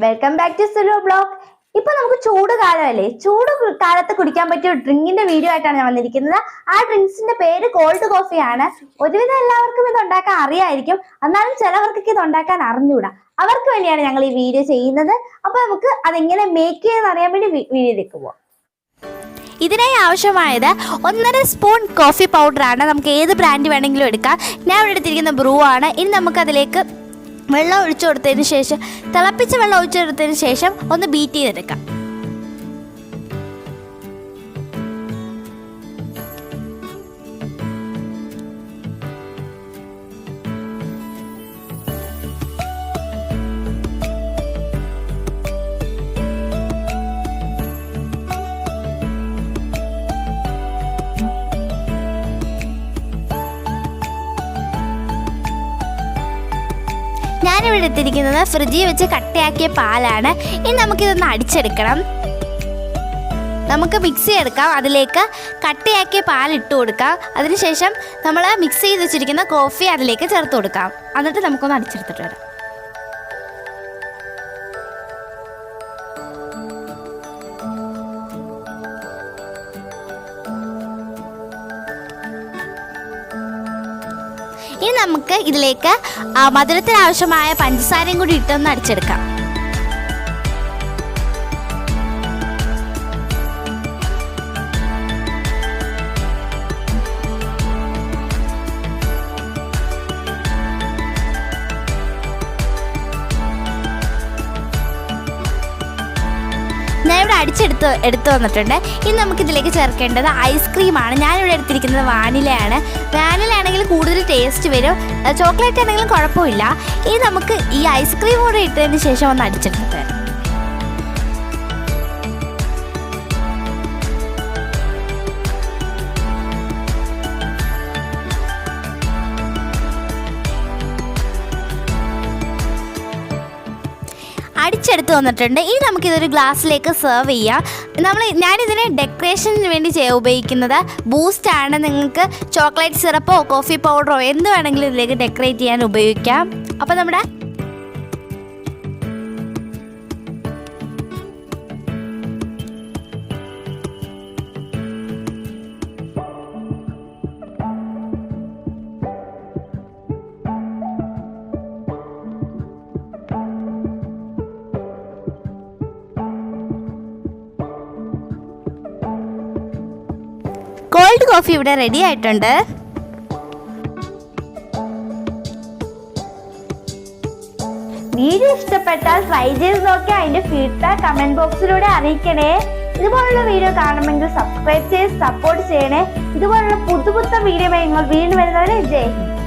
Welcome back to Sulu blog. ഇപ്പൊ നമുക്ക് ചൂട് കാലമല്ലേ, ചൂട് കാലത്ത് കുടിക്കാൻ പറ്റിയ ഡ്രിങ്കിന്റെ വീഡിയോ ആയിട്ടാണ് ഞാൻ വന്നിരിക്കുന്നത്. ആ ഡ്രിങ്ക്സിന്റെ പേര് കോൾഡ് കോഫിയാണ്. ഒരുവിധം എല്ലാവർക്കും ഇത് ഉണ്ടാക്കാൻ അറിയായിരിക്കും, എന്നാലും ചിലവർക്ക് ഇത് ഉണ്ടാക്കാൻ അറിഞ്ഞൂടാ. അവർക്ക് വേണ്ടിയാണ് ഞങ്ങൾ ഈ വീഡിയോ ചെയ്യുന്നത്. അപ്പൊ നമുക്ക് അതെങ്ങനെ മേക്ക് ചെയ്യുന്ന അറിയാൻ വേണ്ടി വീഡിയോയിലേക്ക് പോവാം. ഇതിനായി ആവശ്യമായത് 1.5 സ്പൂൺ കോഫി പൗഡറാണ്. നമുക്ക് ഏത് ബ്രാൻഡ് വേണമെങ്കിലും എടുക്കാം. ഞാൻ ഇവിടെ എടുത്തിരിക്കുന്ന ബ്രൂ ആണ്. ഇനി നമുക്കതിലേക്ക് വെള്ളം ഒഴിച്ചു കൊടുത്തതിന് ശേഷം, തിളപ്പിച്ച വെള്ളം ഒഴിച്ചു കൊടുത്തതിന് ശേഷം ഒന്ന് ബീറ്റ് ചെയ്തെടുക്കാം. ഞാനിവിടെ എടുത്തിരിക്കുന്നത് ഫ്രിഡ്ജിൽ വെച്ച് കട്ടയാക്കിയ പാലാണ്. ഇനി നമുക്കിതൊന്ന് അടിച്ചെടുക്കണം. നമുക്ക് മിക്സി എടുക്കാം. അതിലേക്ക് കട്ടയാക്കിയ പാൽ ഇട്ട് കൊടുക്കാം. അതിനുശേഷം നമ്മൾ മിക്സ് ചെയ്ത് വെച്ചിരിക്കുന്ന കോഫി അതിലേക്ക് ചേർത്ത് കൊടുക്കാം. എന്നിട്ട് നമുക്കൊന്ന് അടിച്ചെടുത്തിട്ട് വരാം. ഇനി നമുക്ക് ഇതിലേക്ക് മധുരത്തിന് ആവശ്യമായ പഞ്ചസാരയും കൂടി ഇട്ടൊന്ന് അടിച്ചെടുക്കാം. ഞാൻ ഇവിടെ എടുത്തു വന്നിട്ടുണ്ട്. ഇനി നമുക്കിതിലേക്ക് ചേർക്കേണ്ടത് ഐസ്ക്രീമാണ്. ഞാനിവിടെ എടുത്തിരിക്കുന്നത് വാനിലയാണ്. വാനില ആണെങ്കിൽ കൂടുതൽ ടേസ്റ്റ് വരും, ചോക്ലേറ്റ് ആണെങ്കിലും കുഴപ്പമില്ല. ഇനി നമുക്ക് ഈ ഐസ്ക്രീം കൂടെ ഇട്ടതിന് ശേഷം ഒന്ന് അടിച്ചെടുത്തിട്ട് വരാം. അടിച്ചെടുത്ത് വന്നിട്ടുണ്ട്. ഇനി നമുക്കിതൊരു ഗ്ലാസ്സിലേക്ക് സെർവ് ചെയ്യാം. ഞാനിതിനെ ഡെക്കറേഷന് വേണ്ടി ഉപയോഗിക്കുന്നത് ബൂസ്റ്റാണ്. നിങ്ങൾക്ക് ചോക്ലേറ്റ് സിറപ്പോ കോഫി പൗഡറോ എന്ത് വേണമെങ്കിലും ഇതിലേക്ക് ഡെക്കറേറ്റ് ചെയ്യാൻ ഉപയോഗിക്കാം. അപ്പോൾ നമ്മുടെ കോൾഡ് കോഫി ഇവിടെ റെഡി ആയിട്ടുണ്ട്. വീഡിയോ ഇഷ്ടപ്പെട്ടാൽ ട്രൈ ചെയ്ത് നോക്കി അതിന്റെ ഫീഡ്ബാക്ക് കമന്റ് ബോക്സിലൂടെ അറിയിക്കണേ. ഇതുപോലുള്ള വീഡിയോ കാണുമെങ്കിൽ സബ്സ്ക്രൈബ് ചെയ്ത് സപ്പോർട്ട് ചെയ്യണേ. ഇതുപോലുള്ള പുതുപുത്ത വീഡിയോ നിങ്ങൾ വീണ്ടും വരുന്നവരെ ജയ് ഹിന്ദ്.